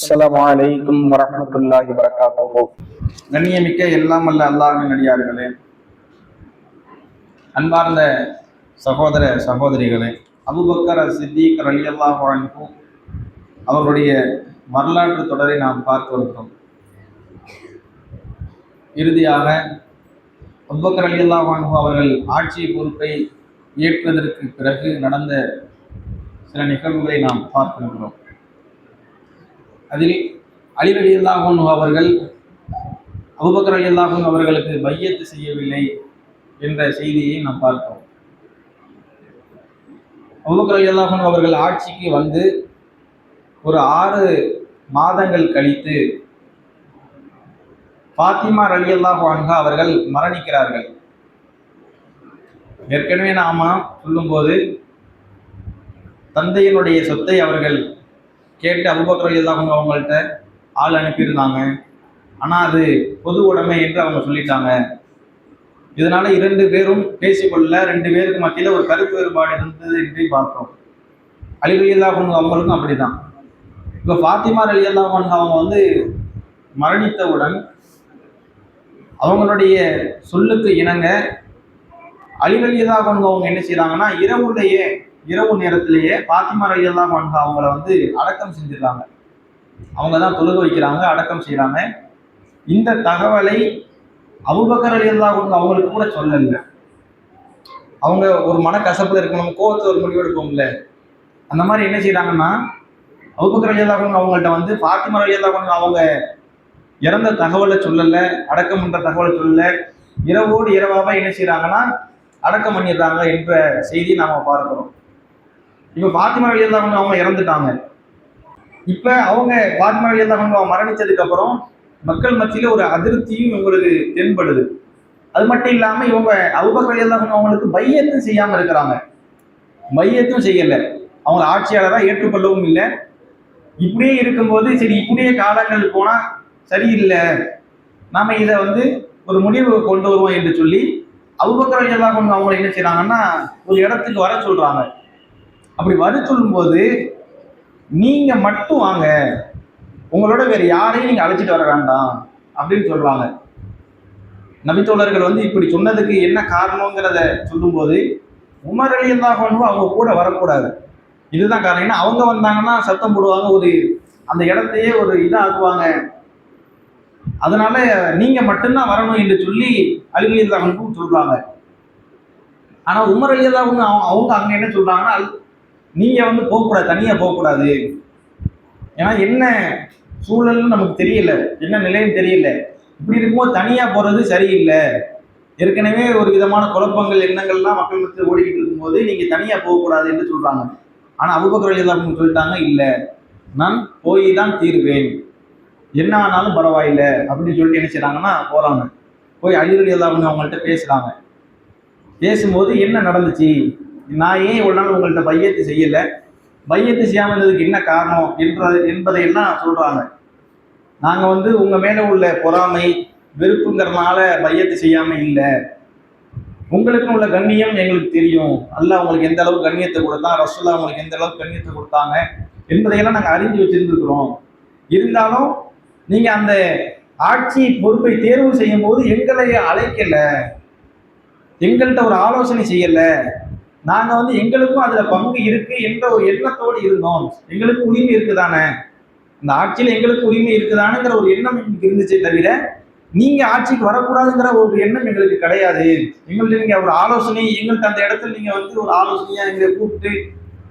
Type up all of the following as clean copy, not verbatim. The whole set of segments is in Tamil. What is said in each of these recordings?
அஸ்ஸலாமு அலைக்கும் வரஹ்மத்துல்லாஹி வபரகாத்துஹு. கண்ணியமிக்க எல்லாம் அல்ல அல்லாஹ்வின் அடியார்களே, அன்பார்ந்த சகோதர சகோதரிகளே, அபூபக்கர் சித்திக் ரலியல்லாஹு அன்ஹு அவர்களுடைய வரலாற்று தொடரை நாம் பார்த்து வருகிறோம். இறுதியாக அபூபக்கர் ரலியல்லாஹு அன்ஹு அவர்கள் ஆட்சி பொறுப்பை ஏற்பதற்கு பிறகு நடந்த சில நிகழ்வுகளை நாம் பார்க்கின்றோம். அதில் அலி ரலியல்லாஹு அன்ஹு அவர்கள் அபூபக்கர் ரலியல்லாஹு அன்ஹு அவர்களுக்கு பையத்து செய்யவில்லை என்ற செய்தியை நாம் பார்க்கிறோம். அபூபக்கர் ரலியல்லாஹு அன்ஹு அவர்கள் ஆட்சிக்கு வந்து ஒரு 6 மாதங்கள் கழித்து ஃபாத்திமா ரலியல்லாஹு அன்ஹா அவர்கள் மரணிக்கிறார்கள். ஏற்கனவே நாம சொல்லும்போது தந்தையினுடைய சொத்தை அவர்கள் கேட்டு அபூபக்கர் ரலியல்லாஹு அன்ஹு அவங்கள்ட்ட ஆள் அனுப்பியிருந்தாங்க. ஆனால் அது பொது உடைமை என்று அவங்க சொல்லிட்டாங்க. இதனால 2 பேரும் பேசிக்கொள்ள 2 பேருக்கு மத்தியில் ஒரு கருத்து வேறுபாடு இருந்தது என்று பார்த்தோம். அலி ரலியல்லாஹு அன்ஹு அவங்களுக்கும் அப்படிதான். இப்போ ஃபாத்திமா ரலியல்லாஹு அன்ஹா அவங்க வந்து மரணித்தவுடன் அவங்களுடைய சொல்லுக்கு இணங்க அலி ரலியல்லாஹு அன்ஹு அவங்க என்ன செய்யறாங்கன்னா, இரவு நேரத்திலேயே ஃபாத்திமா ரலியல்லாஹு அன்ஹா அவங்கள வந்து அடக்கம் செஞ்சிடறாங்க. அவங்க தான் தொழுக வைக்கிறாங்க, அடக்கம் செய்யறாங்க. இந்த தகவலை அபூபக்கர் ரலியல்லாஹு அன்ஹு அவங்களுக்கு கூட சொல்லல. அவங்க ஒரு மனக்கசப்புல இருக்கணும், கோவத்துல ஒரு முடிவு எடுப்போம்ல, அந்த மாதிரி என்ன செய்யறாங்கன்னா, அபூபக்கர் ரலியல்லாஹு அன்ஹு அவங்கள்ட்ட வந்து ஃபாத்திமா ரலியல்லாஹு அன்ஹா அவங்க இறந்த தகவலை சொல்லல, அடக்கம் பண்ற தகவலை சொல்லல, இரவோடு இரவாக என்ன செய்யறாங்கன்னா அடக்கம் பண்ணிடுறாங்க என்ற செய்தி நாம பார்க்கிறோம். இப்ப ஃபாத்திமா ரலியல்லாஹு அன்ஹா அவங்க இறந்துட்டாங்க. இப்ப அவங்க ஃபாத்திமா ரலியல்லாஹு அன்ஹா மரணிச்சதுக்கு அப்புறம் மக்கள் மத்தியில ஒரு அதிருப்தியும் இவங்களுக்கு தென்படுது. அது மட்டும் இல்லாம இவங்க அபூபக்கர் ரலியல்லாஹு அன்ஹு அவங்களுக்கு பையத்தும் செய்யாம இருக்கிறாங்க. பையத்தும் செய்யல, அவங்க ஆட்சியாளராக ஏற்றுக்கொள்ளவும் இல்லை. இப்படியே இருக்கும்போது சரி, இப்படியே காலங்கள் போனா சரியில்லை, நாம இதை வந்து ஒரு முடிவு கொண்டு வருவோம் என்று சொல்லி அபூபக்கர் ரலியல்லாஹு அன்ஹு அவங்களை என்ன செய்யறாங்கன்னா ஒரு இடத்துக்கு வர சொல்றாங்க. அப்படி வர சொல்லும்போது, நீங்க மட்டும் வாங்க, உங்களோட வேற யாரையும் நீங்க அழைச்சிட்டு வர வேண்டாம் அப்படின்னு சொல்றாங்க. நபித்தோழர்கள் வந்து இப்படி சொன்னதுக்கு என்ன காரணங்கிறத சொல்லும்போது, உமர் ரலியல்லாஹு அன்ஹு அவங்க கூட வரக்கூடாது, இதுதான் காரணம். ஏன்னா அவங்க வந்தாங்கன்னா சத்தம் போடுவாங்க, ஒரு அந்த இடத்தையே ஒரு இதாக்குவாங்க. அதனால நீங்க மட்டும்தான் வரணும் என்று சொல்லி அலி ரலியல்லாஹு அன்ஹு சொல்றாங்க. ஆனா உமர் ரலியல்லாஹு அன்ஹு அவங்க அங்க என்ன சொல்றாங்கன்னா, நீங்க வந்து போகக்கூடாது, தனியா போகக்கூடாது. ஏன்னா என்ன சூழல்னு நமக்கு தெரியல, என்ன நிலைன்னு தெரியல. இப்படி இருக்கும்போது தனியா போறது சரியில்லை. ஏற்கனவே ஒரு விதமான குழப்பங்கள் எண்ணங்கள்லாம் மக்கள் மத்தியில் ஓடிக்கிட்டு இருக்கும்போது நீங்க தனியா போகக்கூடாது என்று சொல்றாங்க. ஆனா அபூபக்கர் ரலியல்லாஹு அன்ஹு சொல்லிட்டாங்க, இல்ல நான் போய் தான் தீருவேன், என்ன ஆனாலும் பரவாயில்லை அப்படின்னு சொல்லிட்டு என்ன செய்யறாங்கன்னா போறாங்க. போய் அலி ரலியல்லாஹு அன்ஹு அவங்கள்ட்ட பேசுறாங்க. பேசும்போது என்ன நடந்துச்சு, நான் ஏன் இவ்வளவு நாள் உங்கள்கிட்ட பையத்து செய்யல, பையத்து செய்யாமல் இருந்ததுக்கு என்ன காரணம் என்பதையெல்லாம் சொல்றாங்க. நாங்க வந்து உங்க மேல உள்ள பொறாமை வெறுப்புங்கிறதுனால பையத்து செய்யாம இல்லை, உங்களுக்கும் உள்ள கண்ணியம் எங்களுக்கு தெரியும், அல்லாஹ் உங்களுக்கு எந்த அளவுக்கு கண்ணியத்தை கொடுத்தா, ரசூலுல்லாஹ் உங்களுக்கு எந்த அளவுக்கு கண்ணியத்தை கொடுத்தாங்க என்பதையெல்லாம் நாங்கள் அறிஞ்சு வச்சிருந்துருக்கிறோம். இருந்தாலும் நீங்க அந்த ஆட்சி பொறுப்பை தேர்வு செய்யும் போது எங்களை அழைக்கல, எங்கள்கிட்ட ஒரு ஆலோசனை செய்யல. நாங்க வந்து எங்களுக்கும் அதுல பங்கு இருக்கு என்ற ஒரு எண்ணத்தோடு இருந்தோம். எங்களுக்கு உரிமை இருக்குதானே, அந்த ஆட்சியில் எங்களுக்கு உரிமை இருக்குதானுங்கிற ஒரு எண்ணம் எங்களுக்கு இருந்துச்சே தவிர நீங்க ஆட்சிக்கு வரக்கூடாதுங்கிற ஒரு எண்ணம் எங்களுக்கு கிடையாது. எங்கள்ட்ட நீங்க ஒரு ஆலோசனை, எங்கள்கிட்ட அந்த இடத்துல நீங்க வந்து ஒரு ஆலோசனையா எங்களை கூப்பிட்டு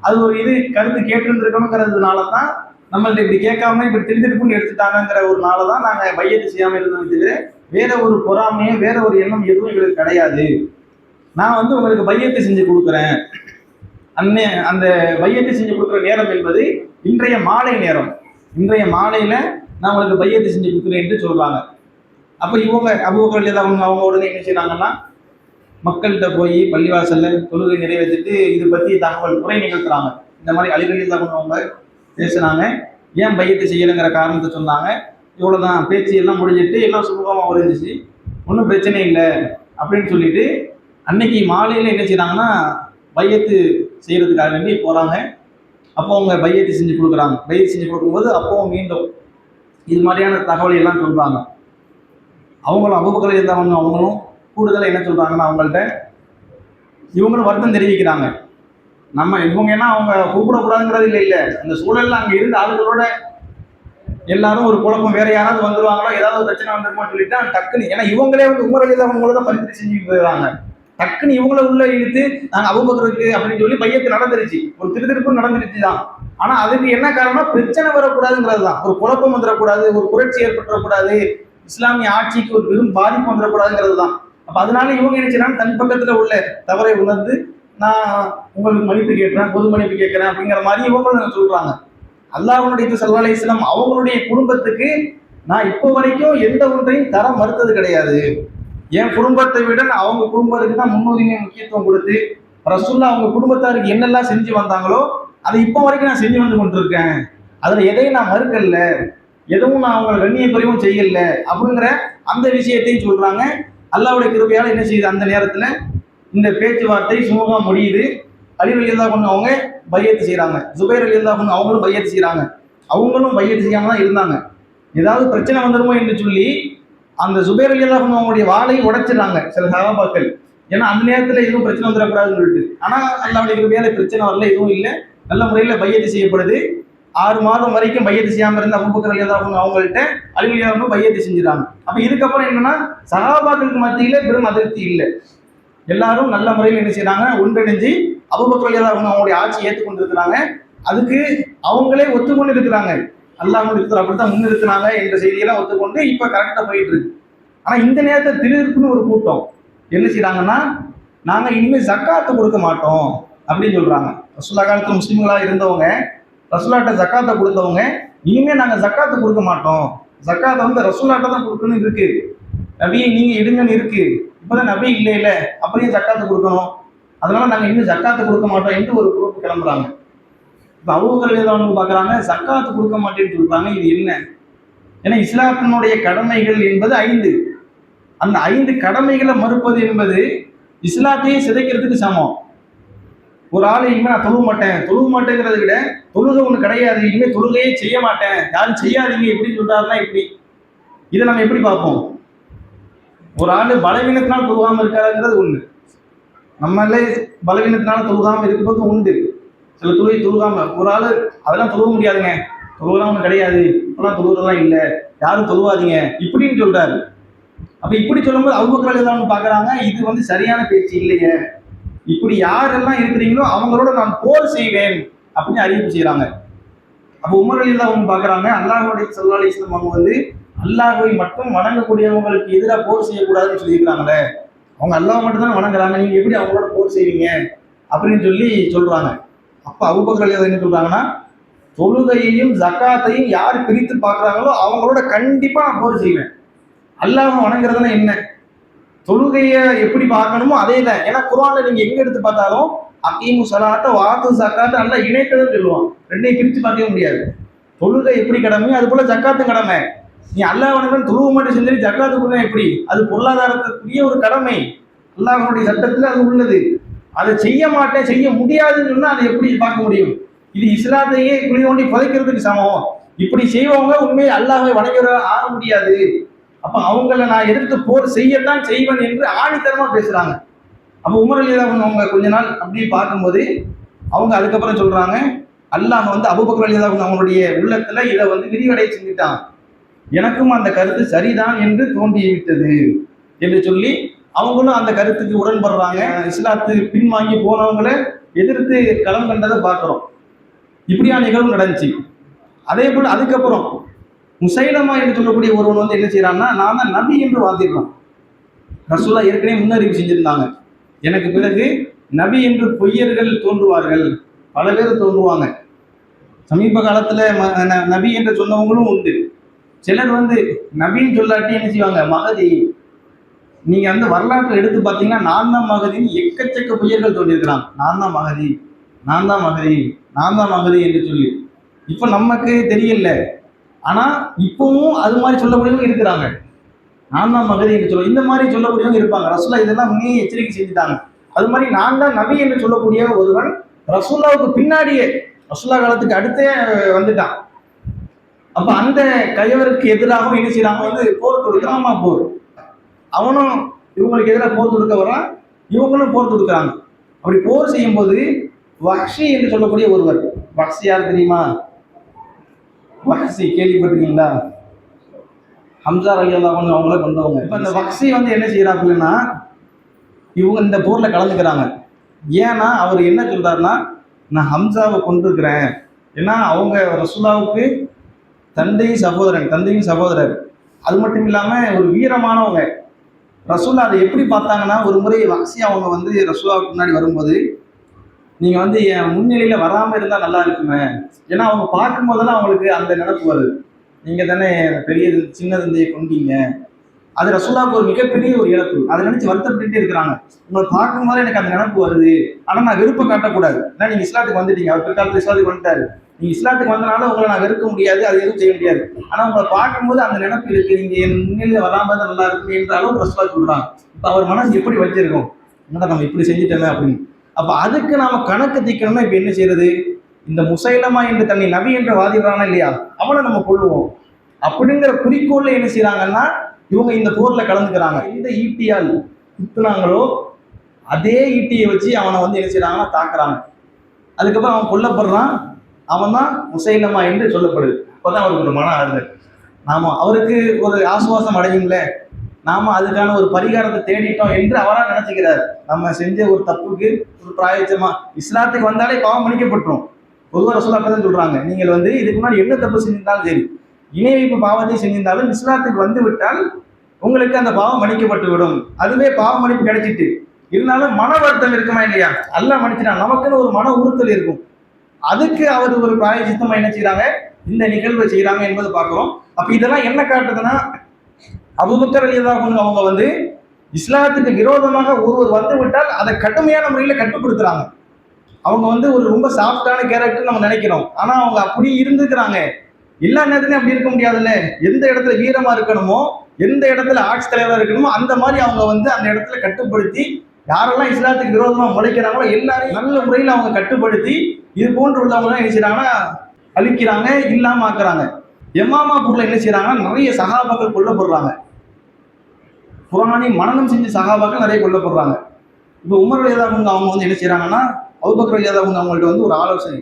அது ஒரு கருத்து கேட்டிருந்திருக்கணுங்கிறதுனால தான் நம்மள்ட்ட இப்படி கேட்காம இப்படி திருத்திருப்புன்னு எடுத்துட்டாங்கிற ஒரு நாளதான் நாங்க பையத்து செய்யாம இருந்தோம் தவிர வேற ஒரு பொறாமையோ வேற ஒரு எண்ணம் எதுவும் எங்களுக்கு கிடையாது. நான் வந்து உங்களுக்கு பையத்தை செஞ்சு கொடுக்குறேன். அந்த பையத்தை செஞ்சு கொடுக்குற நேரம் என்பது இன்றைய மாலை நேரம், இன்றைய மாலையில நான் உங்களுக்கு பையத்தை செஞ்சு கொடுக்குறேன் என்று சொல்றாங்க. அப்ப இவங்க அபூபக்கர் ரலியல்லாஹு அன்ஹு அவங்க உடனே என்ன செய்யறாங்கன்னா, மக்கள்கிட்ட போய் பள்ளிவாசல்ல தொழுகை நிறைவேற்றிட்டு இது பத்தி தகவல் குறை நிகழ்த்துறாங்க. இந்த மாதிரி அலி ரலியல்லாஹு அன்ஹு அவங்க பேசுனாங்க, ஏன் பையத்தை செய்யலைங்கிற காரணத்தை சொன்னாங்க. இவ்வளவுதான், பேச்சு எல்லாம் முடிஞ்சிட்டு எல்லாம் சுமூகமா இருந்துச்சு, ஒன்றும் பிரச்சனை இல்லை அப்படின்னு சொல்லிட்டு அன்னைக்கு மாலையில என்ன செய்யறாங்கன்னா பையத்து செய்யறதுக்காக வேண்டி போறாங்க. அப்போ அவங்க பையத்தை செஞ்சு கொடுக்குறாங்க. பையத்தை செஞ்சு கொடுக்கும்போது அப்பவும் மீண்டும் இது மாதிரியான தகவலை எல்லாம் சொல்றாங்க. அவங்களும் அபூபக்கர் ரலியல்லாஹு அவங்களும் கூடுதலாக என்ன சொல்றாங்கன்னா, அவங்கள்ட்ட இவங்களும் வருத்தம் தெரிவிக்கிறாங்க. நம்ம இவங்க ஏன்னா அவங்க கூப்பிடக்கூடாதுங்கிறது இல்லை, அந்த சூழல்ல அங்கே இருந்த ஆளுகளோட எல்லாரும் ஒரு குழப்பம், வேற யாராவது வந்துருவாங்களோ, ஏதாவது ஒரு பிரச்சனை வந்துருமோ சொல்லிட்டு டக்குன்னு, ஏன்னா இவங்களே வந்து உமர் ரலியல்லாஹு அவங்கள தான் பரிந்துரை செஞ்சுட்டு போயிடுறாங்க. டக்குன்னு இவங்கள உள்ள இழுத்து நாங்க அபூபக்கருக்கு அப்படின்னு சொல்லி பையத்து நடந்துருச்சு, ஒரு திருத்திருப்பு நடந்துருச்சு தான். ஆனா அதுக்கு என்ன காரணம், பிரச்சனை வரக்கூடாதுங்கிறது தான். ஒரு குழப்பம் வந்துடக்கூடாது, ஒரு புரட்சி ஏற்பட்டுறக்கூடாது, இஸ்லாமிய ஆட்சிக்கு ஒரு பெரும் பாதிப்பு வந்துடக்கூடாதுங்கிறது தான். அப்ப அதனால இவங்க என்ன செய்யறாங்க, தன் பக்கத்துல உள்ள தவறை உணர்ந்து நான் உங்களுக்கு மன்னிப்பு கேட்கிறேன், பொது மன்னிப்பு கேட்கிறேன் அப்படிங்கிற மாதிரி இவங்களும் சொல்றாங்க. அல்லாஹ்வுடைய ஸல்லல்லாஹு அலைஹி வஸல்லம் அவங்களுடைய குடும்பத்துக்கு நான் இப்போ வரைக்கும் எந்த ஒன்றையும் தர மறுத்தது கிடையாது. என் குடும்பத்தை விட நான் அவங்க குடும்பத்துக்கு தான் முன்னுரிமை முக்கியத்துவம் கொடுத்து ரசூலுல்லாஹ் அவங்க குடும்பத்தாருக்கு என்னெல்லாம் செஞ்சு வந்தாங்களோ அதை இப்போ வரைக்கும் நான் செஞ்சு வந்து கொண்டிருக்கேன். அதுல எதையும் நான் மறுக்கல, எதுவும் நான் அவங்க கண்ணிய குறைவும் செய்யல அப்படிங்கிற அந்த விஷயத்தையும் சொல்றாங்க. அல்லாஹ்வுடைய கிருபையால என்ன செய்யுது, அந்த நேரத்துல இந்த பேச்சுவார்த்தை சுமூகமா முடியுது. அலி ரலியல்லாஹு அன்ஹு அவங்க பையத்து செய்யறாங்க, ஜுபைர் ரலியல்லாஹு அன்ஹு அவங்களும் பையத்து செய்யறாங்க. அவங்களும் பையத்து செய்யாம தான் இருந்தாங்க. ஏதாவது பிரச்சனை வந்துருமோ என்று சொல்லி அந்த ஜுபைர் ரலியல்லாஹு அன்ஹு அவங்களுடைய வாளை உடைச்சிடறாங்க சில சஹாபாக்கள். ஏன்னா அந்த நேரத்துல எதுவும் பிரச்சனை வந்துடக்கூடாதுன்னு சொல்லிட்டு. ஆனா அல்லாஹ்வுடைய கிருபையால பிரச்சனை வரல, எதுவும் இல்லை, நல்ல முறையில பையத்து செய்யப்படுது. 6 மாதம் வரைக்கும் பையத்து செய்யாம இருந்த அபூபக்கர் ரலியல்லாஹு அன்ஹு அவங்கள்ட்ட அலி ரலியல்லாஹு அன்ஹு பையத்து செஞ்சுறாங்க. அப்ப இதுக்கப்புறம் என்னன்னா, சஹாபாக்களுக்கு மத்தியில பெரும் அதிருப்தி இல்லை, எல்லாரும் நல்ல முறையில் என்ன செய்யறாங்க, ஒன்றிணைஞ்சு அபூபக்கர் ரலியல்லாஹு அன்ஹு அவங்களுடைய ஆட்சி ஏற்றுக்கொண்டிருக்கிறாங்க. அதுக்கு அவங்களே ஒத்துக்கொண்டு இருக்கிறாங்க, அல்லாஹ்வுடைய தூதர் அப்படித்தான் முன்னிறுத்தினாங்க என்ற செய்தியெல்லாம் ஒத்துக்கொண்டு இப்ப கரெக்டா போயிட்டு இருக்கு. ஆனா இந்த நேரத்தில் திடீர்னு ஒரு கூட்டம் என்ன செய்யறாங்கன்னா, நாங்க இனிமேல் ஜக்காத்து கொடுக்க மாட்டோம் அப்படின்னு சொல்றாங்க. ரசூலுல்லாஹ் காலத்துல முஸ்லிம்களா இருந்தவங்க, ரசூலுல்லாஹ்ட்ட ஜக்காத்தை கொடுத்தவங்க, இனிமே நாங்க ஜக்காத்து கொடுக்க மாட்டோம், ஜக்காத்தை வந்து ரசூலுல்லாஹ்ட்ட தான் கொடுக்கணும்னு இருக்கு, நபியை நீங்க எடுங்கன்னு இருக்கு, இப்பதான் நபி இல்லை இல்ல அப்படியே ஜக்காத்து கொடுக்கணும், அதனால நாங்க இன்னும் ஜக்காத்து கொடுக்க மாட்டோம் என்று ஒரு குரூப் கிளம்புறாங்க. இப்ப அபூபக்கர் ரலியல்லாஹு அன்ஹு பாக்குறாங்க, ஜக்காத்து கொடுக்க மாட்டேன்னு சொல்றாங்க, இது என்ன? ஏன்னா இஸ்லாத்தினுடைய கடமைகள் என்பது 5, அந்த 5 கடமைகளை மறுப்பது என்பது இஸ்லாத்தையே சிதைக்கிறதுக்கு சமம். ஒரு ஆளு இனிமே நான் தொழுக மாட்டேங்கிறத விட தொழுகை ஒண்ணு கிடையாது, இனிமே தொழுகையே செய்ய மாட்டேன், யாரும் செய்யாதீங்க இப்படின்னு சொல்றாருன்னா இப்படி, இதை நம்ம எப்படி பார்ப்போம்? ஒரு ஆளு பலவீனத்தினால் தொழுகாம இருக்காருங்கிறது ஒண்ணு, நம்மளே பலவீனத்தினால தொழுகாம இருக்கிறது உண்டு. சில தொழுகாம ஒரு ஆளு அதெல்லாம் தொழுக முடியாதுங்க, தொழுகலாம் ஒண்ணு கிடையாது, இப்பெல்லாம் தொழுகிறதெல்லாம் இல்லை, யாரும் தொழுவாதீங்க இப்படின்னு சொல்றாரு. அப்ப இப்படி சொல்லும்போது அபூபக்கர் ரலியல்லாஹு அன்ஹு பாக்குறாங்க, இது வந்து சரியான பேச்சு இல்லையே, இப்படி யாரெல்லாம் இருக்கிறீங்களோ அவங்களோட நான் போர் செய்வேன் அப்படின்னு அறிவிப்பு செய்யறாங்க. அப்ப உமர் ரலியல்லாஹு அன்ஹு பாக்குறாங்க, அல்லாஹ்வுடைய ஸல்லல்லாஹு அலைஹி வஸல்லம் அவங்க வந்து அல்லாஹ்வை மட்டும் வணங்கக்கூடியவங்களுக்கு எதிராக போர் செய்யக்கூடாதுன்னு சொல்லியிருக்கிறாங்களே, அவங்க அல்லாஹ் மட்டும் தான் வணங்குறாங்க, நீங்க எப்படி அவங்களோட போர் செய்வீங்க அப்படின்னு சொல்லி சொல்றாங்க. அப்ப அபூபக்கர் ரலியல்லாஹு அன்ஹு என்ன சொல்றாங்கன்னா, தொழுகையையும் ஜக்காத்தையும் யார் பிரித்து பார்க்கறாங்களோ அவங்களோட கண்டிப்பா நான் போர் செய்வேன். அல்லாஹ் வணங்குறதுன்னா என்ன, தொழுகையை எப்படி பார்க்கணுமோ அதே தான். ஏன்னா குர்ஆன்ல நீங்க எங்க எடுத்து பார்த்தாலும் அகீமு ஸலாத்த வாத்து ஜக்காத் அல்லாஹ் இணைத்ததுன்னு சொல்லுவான், ரெண்டையும் பிரித்து பார்க்கவே முடியாது. தொழுகை எப்படி கடமையோ அது போல ஜக்காத்தும் கடமை. நீ அல்லாஹ் வணங்குறன்னு தொழுக மட்டும் செஞ்சு ஜக்காத்து கொடுத்தா எப்படி, அது பொருளாதாரத்துக்குரிய ஒரு கடமை, அல்லாஹ்வுடைய சட்டத்துல அது உள்ளது. அதை செய்ய மாட்டேன் செய்ய முடியாதுன்னு சொன்னா அதை எப்படி பார்க்க முடியும்? இது இஸ்லாத்தையே குழி தோண்டி புதைக்கிறதுக்கு சமம். இப்படி செய்வவங்க உண்மையை அல்லாஹ்வை வணங்குற ஆக முடியாது. அப்ப அவங்கள நான் எதிர்த்து போர் செய்யத்தான் செய்வேன் என்று ஆணித்தரமா பேசுறாங்க. அப்ப உமர் ரலியல்லாஹு அன்ஹு அவங்க கொஞ்ச நாள் அப்படியே பார்க்கும்போது அவங்க அதுக்கப்புறம் சொல்றாங்க, அல்லாஹ் வந்து அபூபக்கர் ரலியல்லாஹு அன்ஹு அவங்களுடைய உள்ளத்துல இதை வந்து விரிவடை செஞ்சுட்டான், எனக்கும் அந்த கருத்து சரிதான் என்று தோன்றிவிட்டது என்று சொல்லி அவங்களும் அந்த கருத்துக்கு உடன்படுறாங்க. இஸ்லாத்து பின்வாங்கி போனவங்களை எதிர்த்து களம் கண்டதை பார்க்கிறோம். இப்படியான நிகழ்வு நடந்துச்சு. அதே போல அதுக்கப்புறம் முசைலமா என்று சொல்லக்கூடிய ஒருவன் வந்து என்ன செய்யறான்னா, நான் தான் நபி என்று வாதிடுறான். ரசூலுல்லாஹ் ஏற்கனவே முன்னறிவு செஞ்சிருந்தாங்க, எனக்கு பிறகு நபி என்று பொய்யர்கள் தோன்றுவார்கள், பல பேர் தோன்றுவாங்க. சமீப காலத்துல நபி என்று சொன்னவங்களும் உண்டு. சிலர் வந்து நபின்னு சொல்லாட்டி என்ன செய்வாங்க, மகதி. நீங்க வந்து வரலாற்றை எடுத்து பார்த்தீங்கன்னா நான் தான் மகதின்னு எக்கச்சக்க பொய்யர்கள் தோன்றியிருக்கிறாங்க. நான் தான் மகதி, நான் தான் மகதி, நான் தான் மகதி என்று சொல்லி. இப்ப நமக்கு தெரியல, ஆனா இப்பவும் அது மாதிரி சொல்லக்கூடியவங்க இருக்கிறாங்க. நான் தான் மகதி என்று சொல்ல, இந்த மாதிரி சொல்லக்கூடியவங்க இருப்பாங்க. ரசூலுல்லாஹ் இதெல்லாம் முன்னே எச்சரிக்கை செஞ்சுட்டாங்க. அது மாதிரி நான் தான் நபி என்று சொல்லக்கூடிய ஒருவன் ரசூலுல்லாஹ்வுக்கு பின்னாடியே ரசூல்லா காலத்துக்கு அடுத்தே வந்துட்டான். அப்ப அந்த கயவருக்கு எதிராகவும் என்ன செய்யறாங்க வந்து போர் தொடுக்கிறாமா போர். அவனும் இவங்களுக்கு எதிராக போர் தொடுக்க வரான், இவங்களும் போர் தொடுக்கிறாங்க. அப்படி போர் செய்யும் போது வஹ்ஷி என்று சொல்லக்கூடிய ஒருவர், வஹ்ஷி யார் தெரியுமா? வஹ்ஷி கேள்விப்பட்டிருக்கீங்களா? ஹம்சா ரலியல்லாஹு அன்ஹு அவங்கள கொண்டவங்க. இப்ப அந்த வஹ்ஷி வந்து என்ன செய்யறாங்கன்னா, இவங்க இந்த போர்ல கலந்துக்கிறாங்க. ஏன்னா அவர் என்ன சொல்றாருன்னா, நான் ஹம்சாவை கொண்டிருக்கிறேன். ஏன்னா அவங்க ரசூலுல்லாவுக்கு தந்தையும் சகோதரர். அது மட்டும் இல்லாம ஒரு வீரமானவங்க. ரசூல்லா அதை எப்படி பார்த்தாங்கன்னா, ஒரு முறை வஹ்ஷி அவங்க வந்து ரசூலுல்லாவுக்கு முன்னாடி வரும்போது, நீங்க வந்து என் முன்னிலையில வராம இருந்தா நல்லா இருக்குமே. ஏன்னா அவங்க பார்க்கும் போதெல்லாம் அவங்களுக்கு அந்த நினைப்பு வருது. நீங்க தானே பெரிய சின்ன தந்தையை கொண்டீங்க. அது ரசூலுல்லாவுக்கு ஒரு மிகப்பெரிய ஒரு இழப்பு. அதை நினைச்சு வருத்தப்பட்டுட்டே இருக்கிறாங்க. உங்களை பார்க்கும்போது எனக்கு அந்த நினைப்பு வருது. ஆனா நான் வெறுப்பை காட்டக்கூடாது. ஏன்னா நீங்க இஸ்லாத்துக்கு வந்துட்டீங்க. அவர் பிற்காலத்தில் இஸ்லாத்துக்கு வந்துட்டாரு. நீங்க இஸ்லாத்துக்கு வந்தனால உங்களை நான் வெறுக்க முடியாது, அது எதுவும் செய்ய முடியாது. ஆனா உங்களை பார்க்கும்போது அந்த நினைப்பு இருக்கு. நீங்க என் முன்னிலையில வராம தான் நல்லா இருக்கு என்ற அளவுக்கு ரசூலா சொல்றாங்க. இப்ப அவர் மனசு எப்படி வச்சிருக்கோம், என்னடா நம்ம இப்படி செஞ்சுட்டோமே அப்படின்னு. அப்ப அதுக்கு நாம கணக்கு தீக்கணும்னா இப்ப என்ன செய்யறது? இந்த முசைலமா என்று தன்னை நபி என்று வாதிடுறானா இல்லையா, அவனை நம்ம கொள்ளுவோம் அப்படிங்கிற குறிக்கோள்ல என்ன செய்யறாங்கன்னா, இவங்க இந்த போர்ல கலந்துக்கிறாங்க. எந்த ஈட்டியால் குத்துனாங்களோ அதே ஈட்டியை வச்சு அவனை வந்து என்ன செய்யறாங்கன்னா தாக்குறாங்க. அதுக்கப்புறம் அவன் கொல்லப்படுறான். அவன் தான் முசைலமா என்று சொல்லப்படுது. அப்பதான் அவருக்கு ஒரு மன ஆறுதல். நாம அவருக்கு ஒரு ஆசுவாசம் அடையும்ல, நாம அதுக்கான ஒரு பரிகாரத்தை தேடிட்டோம் என்று அவரா நினைச்சுக்கிறார். நம்ம செஞ்ச ஒரு தப்புக்கு ஒரு பிராயச்சமா இஸ்லாத்துக்கு வந்தாலே பாவம் மன்னிக்கப்பட்டுரும். பொதுவாக ரசூலுல்லாஹ் அப்பதான் சொல்றாங்க, நீங்கள் வந்து இதுக்கு முன்னாடி என்ன தப்பு செஞ்சிருந்தாலும் சரி, இணை வைப்பு பாவத்தை செஞ்சிருந்தாலும் இஸ்லாத்துக்கு வந்து விட்டால் உங்களுக்கு அந்த பாவம் மன்னிக்கப்பட்டு விடும். அதுவே பாவ மன்னிப்பு கிடைச்சிட்டு இருந்தாலும் மன வருத்தம் இருக்குமா இல்லையா, அல்லாஹ் மன்னிச்சிட்டான், நமக்குன்னு ஒரு மன உறுத்தல் இருக்கும். அதுக்கு அவர் ஒரு பிராயச்சித்தமா என்ன செய்யறாங்க, இந்த நிகழ்வை செய்யறாங்க என்பதை பார்க்கிறோம். அப்ப இதெல்லாம் என்ன காட்டுதுன்னா, அபூபக்கர் ரலியல்லாஹு அன்ஹு அவங்க வந்து இஸ்லாத்துக்கு விரோதமாக ஒருவர் வந்து விட்டால் அதை கடுமையான முறையில கட்டுப்படுத்துறாங்க. அவங்க வந்து ஒரு ரொம்ப சாஃப்டான கேரக்டர் நம்ம நினைக்கிறோம். ஆனா அவங்க அப்படி இருந்துக்கிறாங்க. எல்லா நேரத்துலயும் அப்படி இருக்க முடியாதுல்ல. எந்த இடத்துல வீரமா இருக்கணுமோ, எந்த இடத்துல ஆட்சி தலைவராக இருக்கணுமோ அந்த மாதிரி அவங்க வந்து அந்த இடத்துல கட்டுப்படுத்தி, யாரெல்லாம் இஸ்லாத்துக்கு விரோதமா முளைக்கிறாங்களோ எல்லாரையும் நல்ல முறையில் அவங்க கட்டுப்படுத்தி, இது போன்று உள்ளவங்க என்ன செய்யறாங்கன்னா அழிக்கிறாங்க, இல்லாம ஆக்குறாங்க. எமாமா போர்ல என்ன செய்யறாங்கன்னா நிறைய சகாபாக்கள் கொல்லப்படுறாங்க. குர்ஆனை மனனம் செஞ்ச சகாபாக்கள் நிறைய கொல்லப்படுறாங்க. இப்போ உமர் ரலியல்லாஹு அன்ஹு அவங்க வந்து என்ன செய்யறாங்கன்னா, அபூபக்கர் ரலியல்லாஹு அன்ஹு அவங்கள்ட்ட வந்து ஒரு ஆலோசனை,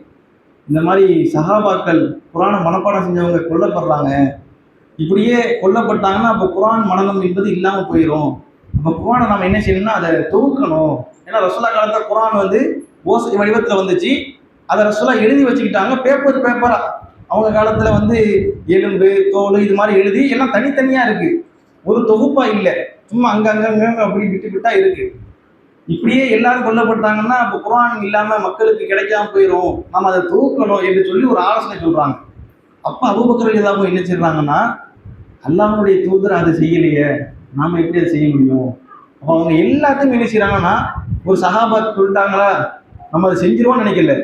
இந்த மாதிரி சகாபாக்கள் குர்ஆனை மனப்பாடம் செஞ்சவங்க கொல்லப்படுறாங்க. இப்படியே கொல்லப்பட்டாங்கன்னா அப்போ குர்ஆன் மனனம் என்பது இல்லாம போயிடும். அப்போ குர்ஆனை நம்ம என்ன செய்யணும்னா அதை தொகுக்கணும். ஏன்னா ரசூலுல்லாஹ் காலத்துல குர்ஆன் வந்து ஓசை வடிவத்துல வந்துச்சு. அதை ரசூலுல்லாஹ் எழுதி வச்சுக்கிட்டாங்க, பேப்பரா. அவங்க காலத்துல வந்து எலும்பு தோல் இது மாதிரி எழுதி எல்லாம் தனித்தனியா இருக்கு, ஒரு தொகுப்பா இல்லை. சும்மா அங்கங்க அப்படி விட்டு விட்டா இருக்கு. இப்படியே எல்லாரும் கொல்லப்பட்டாங்கன்னா அப்போ குர்ஆன் இல்லாம மக்களுக்கு கிடைக்காம போயிடும், நம்ம அதை தொகுக்கணும் என்று சொல்லி ஒரு ஆலோசனை சொல்றாங்க. அப்ப அபூபக்கர் ரலியல்லாஹு அன்ஹு என்ன செய்றாங்கன்னா, அல்லாஹ்வுடைய தூதர் அதை செய்யலையே, நாம எப்படி அதை செய்ய முடியும்? அப்போ அவங்க எல்லாத்தையும் என்ன செய்யறாங்கன்னா, ஒரு சஹாபாத் சொல்லிட்டாங்களா நம்ம அதை செஞ்சிருவோம்னு நினைக்கல,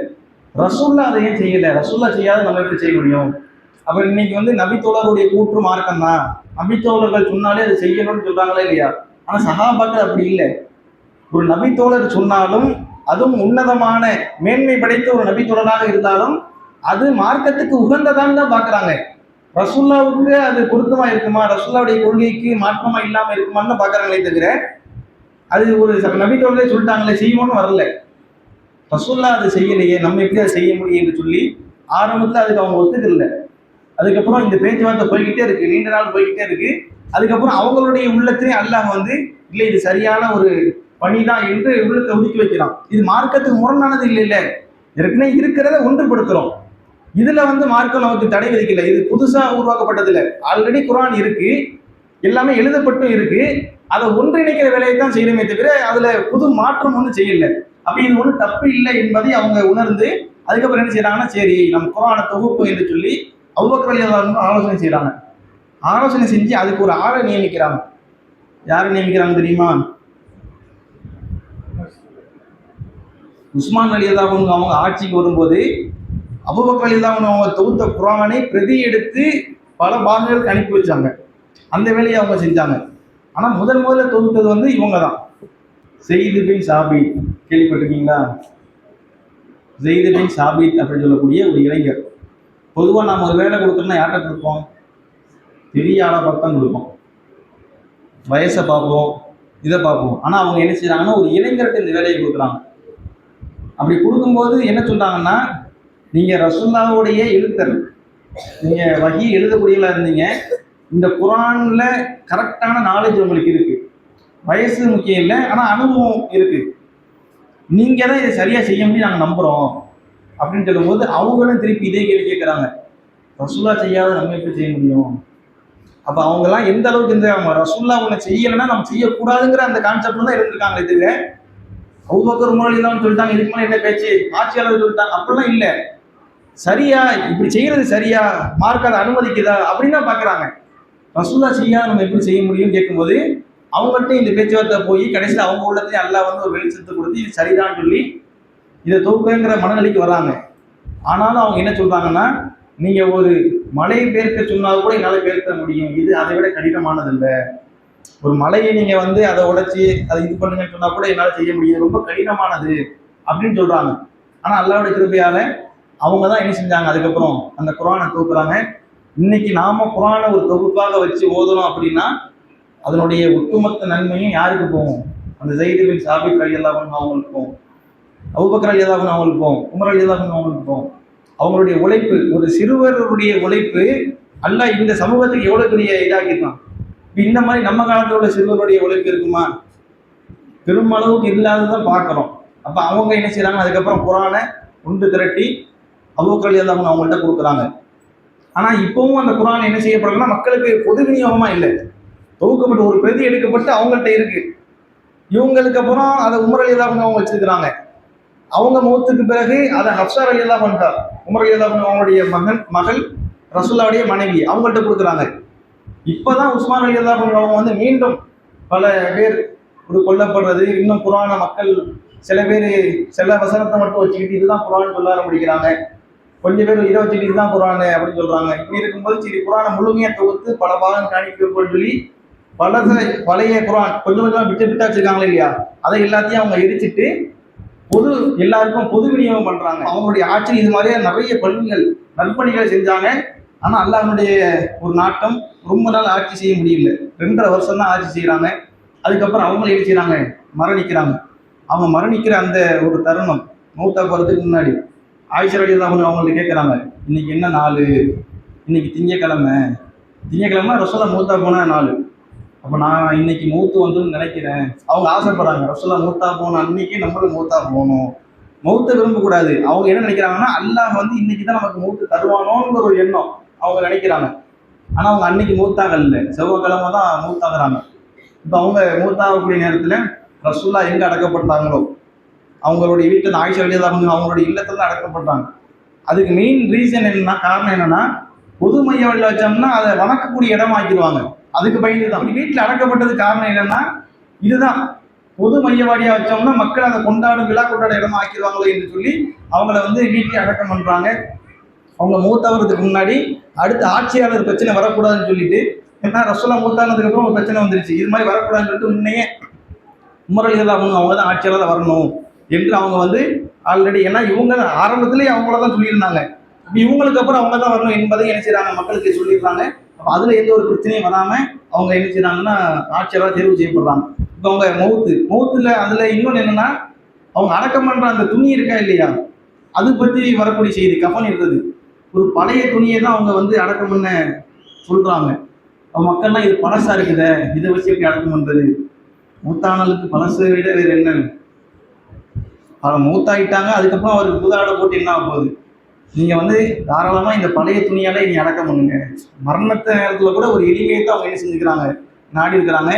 ரசூல்லா அதை ஏன் செய்யல, ரசூல்லா செய்யாத நம்ம எப்படி செய்ய முடியும்? அப்ப இன்னைக்கு வந்து நபித்தோழருடைய கூற்று மார்க்கம் தான், நபித்தோழர்கள் சொன்னாலே அதை செய்யணும்னு சொல்றாங்களா இல்லையா? ஆனா சஹாபாக்கள் அப்படி இல்லை. ஒரு நபித்தோழர் சொன்னாலும், அதுவும் உன்னதமான மேன்மை படைத்த ஒரு நபித்தோழராக இருந்தாலும் அது மார்க்கத்துக்கு உகந்ததான்னு தான் பாக்குறாங்க. ரசூல்லாவுக்கு அது பொருத்தமா இருக்குமா, ரசூல்லாவுடைய கொள்கைக்கு மாற்றமா இல்லாம இருக்குமான்னு பாக்குறாங்களே தவிர, அது ஒரு நபித்தோழரே சொல்லிட்டாங்களே செய்வோம்னு வரல. ரசூல்லா அதை செய்யலையே, நம்ம எப்படி அதை செய்ய முடியும் என்று சொல்லி ஆரம்பத்துல அதுக்கு அவங்க ஒத்துக்கல. அதுக்கப்புறம் இந்த பேச்சுவார்த்தை போய்கிட்டே இருக்கு, நீண்ட நாள் போய்கிட்டே இருக்கு. அதுக்கப்புறம் அவங்களுடைய உள்ளத்திலே அல்லாஹ் வந்து இல்லை இது சரியான ஒரு பணிதான் என்று உள்ளத்தை ஒதுக்கி வைக்கிறான். இது மார்க்கத்துக்கு முரணானது இல்லை, இல்ல ஏற்கனவே இருக்கிறத ஒன்றுபடுத்துறோம். இதுல வந்து மார்க்கம் நமக்கு தடை விதிக்கல, இது புதுசா உருவாக்கப்பட்டது இல்லை. ஆல்ரெடி குர்ஆன் இருக்கு, எல்லாமே எழுதப்பட்டும் இருக்கு. அதை ஒன்றிணைக்கிற வேலையை தான் செய்யணுமே தவிர அதுல புது மாற்றம் ஒன்றும் செய்யல. அப்ப இது ஒன்றும் தப்பு இல்லை என்பதை அவங்க உணர்ந்து அதுக்கப்புறம் என்ன செய்யறாங்கன்னா, சரி நம்ம குர்ஆனை தொகுப்பு என்று சொல்லி அபூபக்கர் ரலியல்லாஹு அன்ஹு ஆலோசனை செய்யறாங்க. ஆலோசனை செஞ்சு அதுக்கு ஒரு ஆளை நியமிக்கிறாங்க. யாரை நியமிக்கிறாங்க தெரியுமா? உஸ்மான் ரலியல்லாஹு அன்ஹு அவங்க ஆட்சிக்கு வரும்போது அபூபக்கர் ரலியல்லாஹு அன்ஹு அவங்க தொகுத்த குர்ஆனை பிரதி எடுத்து பல பாகங்களுக்கு அனுப்பி வச்சாங்க. அந்த வேலையை அவங்க செஞ்சாங்க. ஆனா முதல்ல தொகுத்தது வந்து இவங்க தான். செய்து பின் சாபி கேள்விப்பட்டிருக்கீங்களா? ஸெய்து பின் சாபித் அப்படின்னு சொல்லக்கூடிய ஒரு இளைஞர். பொதுவாக நாம் ஒரு வேலை கொடுக்குறோம்னா யார்கிட்ட கொடுப்போம்? பெரிய ஆளை பார்த்து தான் கொடுப்போம், வயசை பார்ப்போம், இதை பார்ப்போம். ஆனால் அவங்க என்ன செய்கிறாங்கன்னா ஒரு இளைஞர்கிட்ட இந்த வேலையை கொடுக்குறாங்க. அப்படி கொடுக்கும்போது என்ன சொல்கிறாங்கன்னா, நீங்கள் ரசூலுல்லாஹ்வுடைய எழுத்தர், நீங்கள் வஹி எழுதக்கூடியவங்களா இருந்தீங்க, இந்த குர்ஆனில் கரெக்டான நாலேஜ் உங்களுக்கு இருக்குது, வயசு முக்கியம் இல்லை, ஆனால் அனுபவம் இருக்குது, நீங்கள் தான் இதை சரியாக செய்ய முடியும் நாங்கள் நம்புகிறோம் அப்படின்னு சொல்லும்போது அவங்களும் திருப்பி இதே கேள்வி கேட்குறாங்க, ரசூலுல்லாஹ் செய்யாத நம்ம எப்படி செய்ய முடியும்? அப்போ அவங்கெல்லாம் எந்த அளவுக்கு இந்த ரசூலுல்லாஹ் ஒன்று செய்யலைன்னா நம்ம செய்யக்கூடாதுங்கிற அந்த கான்செப்ட்ல தான் இருந்திருக்காங்களே தவிர, அபூபக்கர் உமர் ரலியல்லாஹு அன்ஹு சொல்லிட்டாங்க இதுக்கு மேலே என்ன பேச்சு, ஆட்சியாளர் சொல்லிட்டாங்க அப்படிலாம் இல்லை. சரியா இப்படி செய்யறது சரியா, மார்க் அதை அனுமதிக்குதா அப்படின்னு தான் பார்க்குறாங்க. ரசூலுல்லாஹ் செய்யாத நம்ம எப்படி செய்ய முடியும்னு கேட்கும்போது அவங்கள்ட்ட இந்த பேச்சுவார்த்தை போய் கடைசியில் அவங்க உள்ளத்தையும் அல்லாஹ் வந்து ஒரு வெளிச்சத்தை கொடுத்து இது சரிதான் சொல்லி இதை தொகுப்புங்கிற மனநிலைக்கு வராங்க. ஆனாலும் அவங்க என்ன சொல்றாங்கன்னா, நீங்க ஒரு மலையை பெயர்க்க சொன்னாலும் கூட என்னால் பெயர்க்க முடியும், இது அதை விட கடினமானது இல்லை. ஒரு மலையை நீங்க வந்து அதை உடைச்சி அதை இது பண்ணுங்கன்னு சொன்னா கூட என்னால் செய்ய முடியும், ரொம்ப கடினமானது அப்படின்னு சொல்றாங்க. ஆனா அல்லாஹ்வுடைய கிருபையால அவங்க தான் என்ன செஞ்சாங்க, அதுக்கப்புறம் அந்த குர்ஆனை தொகுக்குறாங்க. இன்னைக்கு நாம குர்ஆனை ஒரு தொகுப்பாக வச்சு ஓதுறோம் அப்படின்னா அதனுடைய ஒட்டுமொத்த நன்மையும் யாருக்கு போகும்? அந்த ஸெய்து பின் சாபித் ரலியல்லாஹு அன்ஹு அவங்களுக்கு போகும், அபூபக்கர் ரலியல்லாஹு அன்ஹு அவங்களுக்கு போகும், உமர் ரலியல்லாஹு அன்ஹு அவங்களுக்கு போகும். அவங்களுடைய உழைப்பு, ஒரு சிறுவருடைய உழைப்பு அல்லாஹ் இந்த சமூகத்துக்கு எவ்வளவு பெரிய இதாக்கிருக்கான். இந்த மாதிரி நம்ம காலத்தில் உள்ள சிறுவருடைய உழைப்பு இருக்குமா? பெருமளவுக்கு இல்லாததான் பார்க்குறோம். அப்போ அவங்க என்ன செய்யறாங்க, அதுக்கப்புறம் குர்ஆனை ஒன்று திரட்டி அபூபக்கர் ரலியல்லாஹு அன்ஹு அவங்கள்ட்ட கொடுக்குறாங்க. ஆனால் இப்பவும் அந்த குர்ஆன் என்ன செய்யப்படுறதுன்னா மக்களுக்கு பொது விநியோகமா இல்லை, தொகுக்கப்பட்டு ஒரு பிரதி எடுக்கப்பட்டு அவங்கள்ட்ட இருக்கு. இவங்களுக்கு அப்புறம் அதை உமர் ரலியல்லாஹு அன்ஹு அவங்க வச்சிருக்கிறாங்க. அவங்க மௌத்துக்கு பிறகு அதை ஹப்ஸா ரலியல்லாஹு அன்ஹா, உமர் ரலியல்லாஹு அன்ஹு அவங்களுடைய மகள் ரசூலுல்லாஹ்வுடைய மனைவி அவங்கள்ட்ட கொடுக்குறாங்க. இப்பதான் உஸ்மான் ரலியல்லாஹு அன்ஹு அவங்க வந்து மீண்டும் பல பேர் ஒரு கொல்லப்படுறது, இன்னும் குர்ஆனை மக்கள் சில பேர் சில வசனத்தை மட்டும் வச்சுக்கிட்டு இதுதான் குர்ஆன் சொல்ல ஆரம்பிக்கிறாங்க, கொஞ்சம் பேர் இதை வச்சுக்கிட்டு இதுதான் குர்ஆன் அப்படின்னு சொல்றாங்க. இப்படி இருக்கும்போது சரி குர்ஆனை முழுமையா தொகுத்து பல பாகம் காணிக்கணும்னு சொல்லி பழைய குர்ஆன் கொஞ்சம் கொஞ்சமா விட்டு விட்டா வச்சிருக்காங்களே இல்லையா, அதை எல்லாத்தையும் அவங்க எரிச்சிட்டு பொது எல்லாருக்கும் பொது விநியோகம் பண்றாங்க. அவங்களுடைய ஆட்சியில் இது மாதிரியே நிறைய நற்பணிகளை செஞ்சாங்க. ஆனா அல்லாஹ்வுடைய ஒரு நாட்டம், ரொம்ப நாள் ஆட்சி செய்ய முடியல, 2.5 வருஷம் தான் ஆட்சி செய்யறாங்க. அதுக்கப்புறம் அவங்க என்ன செய்யறாங்க, மரணிக்கிறாங்க. அவங்க மரணிக்கிற அந்த ஒரு தருணம், மௌத்தா போறதுக்கு முன்னாடி ஆயிஷா ரலியல்லாஹு அன்ஹா அவங்கள்ட்ட கேட்குறாங்க, இன்னைக்கு என்ன நாள், இன்னைக்கு திங்கக்கிழமை ரசூலுல்லாஹ் மௌத்தா போன நாள், அப்போ நான் இன்னைக்கு மௌத்து வந்துன்னு நினைக்கிறேன். அவங்க ஆசைப்படுறாங்க, ரசூலுல்லாஹ் மௌத்தா போன அன்னைக்கு நம்மளும் மௌத்தா போகணும், மௌத்தை விரும்பக்கூடாது. அவங்க என்ன நினைக்கிறாங்கன்னா அல்லாஹ் வந்து இன்னைக்கு தான் நமக்கு மௌத்து தருவானோங்கிற ஒரு எண்ணம் அவங்க நினைக்கிறாங்க. ஆனால் அவங்க அன்னைக்கு மௌத்தாகல, செவ்வாய்க்கிழமை தான் மௌத்தாகிறாங்க. இப்போ அவங்க மௌத்தாகக்கூடிய நேரத்தில் ரசூலுல்லாஹ் எங்கே அடக்கப்பட்டாங்களோ அவங்களுடைய வீட்டில் ஆயிஷா ரலியல்லாஹு அன்ஹா அவங்களுடைய இல்லத்தில் தான் அடக்கப்பட்டாங்க. அதுக்கு மெயின் ரீசன் என்னன்னா, காரணம் என்னன்னா, பொது மைய வழியில் வச்சோம்னா அதை வணக்கக்கூடிய இடமா ஆக்கிடுவாங்க, அதுக்கு பயந்து தான். வீட்டில் அடக்கப்பட்டது காரணம் என்னன்னா இதுதான், பொது மையவாடியா வச்சோம்னா மக்கள் அதை கொண்டாடும் விழா கொண்டாட இடமா ஆக்கிடுவாங்களோ என்று சொல்லி அவங்கள வந்து வீட்டிலே அடக்கம் பண்றாங்க. அவங்க மூத்தாகிறதுக்கு முன்னாடி அடுத்த ஆட்சியாளர் பிரச்சனை வரக்கூடாதுன்னு சொல்லிட்டு, ஏன்னா ரசூலுல்லாஹ் மூத்தானதுக்கு அப்புறம் ஒரு பிரச்சனை வந்துருச்சு, இது மாதிரி வரக்கூடாதுன்னு சொல்லிட்டு முன்னையே உமர் ரலியல்லாஹு அன்ஹு அவங்க தான் ஆட்சியாளராக வரணும் என்று அவங்க வந்து ஆல்ரெடி, ஏன்னா இவங்க ஆரம்பத்திலேயே அவங்கள தான் சொல்லியிருந்தாங்க, இவங்களுக்கு அப்புறம் அவங்க தான் வரணும் என்பதை என்ன செய்யறாங்க மக்களுக்கு சொல்லிடுறாங்க. அதுல எந்த ஒரு பிரச்சனையும் வராம அவங்க என்ன செய்யறாங்கன்னா ஆட்சியாளராக தேர்வு செய்யப்படுறாங்க. இப்போ அவங்க மௌத்துல அதுல இன்னொன்று என்னன்னா, அவங்க அடக்கம் பண்ற அந்த துணி இருக்கா இல்லையா, அது பற்றி வரக்கூடிய செய்தி, கஃன் இருக்குது, ஒரு பழைய துணியை தான் அவங்க வந்து அடக்கம் பண்ண சொல்றாங்க. அவங்க மக்கள்லாம் இது பழசா இருக்குத, இதை வச்சு எப்படி அடக்கம் பண்றது, மூத்தானலுக்கு பழசை விட வேறு என்ன, அவங்க மூத்தாயிட்டாங்க, அதுக்கப்புறம் அவருக்கு புதாட போட்டு என்ன ஆக போகுது, நீங்க வந்து தாராளமா இந்த பழைய துணியால நீ அடக்கம் பண்ணுங்க. மரணத்த நேரத்துல கூட ஒரு எளிமையை தான் அவங்க என்ன செஞ்சுக்கிறாங்க, நாடி இருக்கிறாங்க.